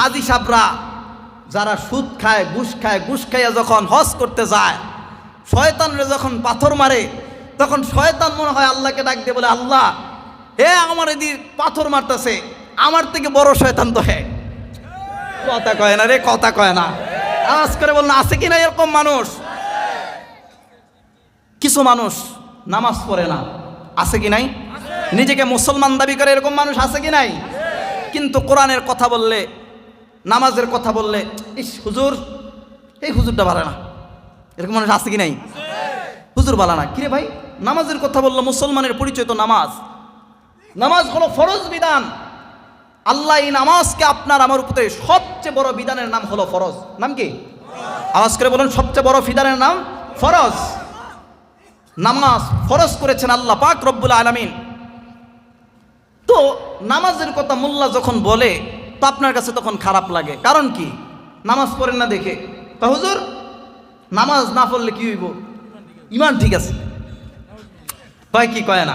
হাজি সাবরা যারা সুদ খায়, ঘুষ খাইয়া যখন হজ করতে যায়, শয়তানরে যখন পাথর মারে, তখন শয়তান মনে হয় আল্লাহকে ডাক দিয়ে বলে, আল্লাহ হে আমার এদিকে পাথর মারতেছে, আমার থেকে বড় শয়তান তো হে। কথা কয় না রে, কথা কয় না। আওয়াজ করে বলুন, আছে কি না এরকম মানুষ? কিছু মানুষ নামাজ পড়ে না, আছে কি নাই? নিজেকে মুসলমান দাবি করে এরকম মানুষ আছে কি নাই? কিন্তু কোরআনের কথা বললে, নামাজের কথা বললে, ইস হুজুর, এই হুজুরটা ভালো না, এরকম মানুষ আছে কি নাই? হুজুর ভালো না, কিরে ভাই, নামাজের কথা বললো, মুসলমানের পরিচয় তো নামাজ। নামাজ হলো ফরজ বিধান। আল্লাহ এই নামাজকে আপনার আমার উপরে সবচেয়ে বড় বিধানের নাম হলো ফরজ। নাম কি? আওয়াজ করে বলুন, সবচেয়ে বড় বিধানের নাম ফরজ। নামাজ ফরজ করেছেন আল্লাহ পাক রব্বুল আলামিন। তো নামাজের কথা মোল্লা যখন বলে, তো আপনার কাছে তখন খারাপ লাগে। কারণ কি? নামাজ পড়েন না দেখে। তা হুজুর, নামাজ না পড়লে কি হইব? ইমান ঠিক আছে, কয় কি কয় না?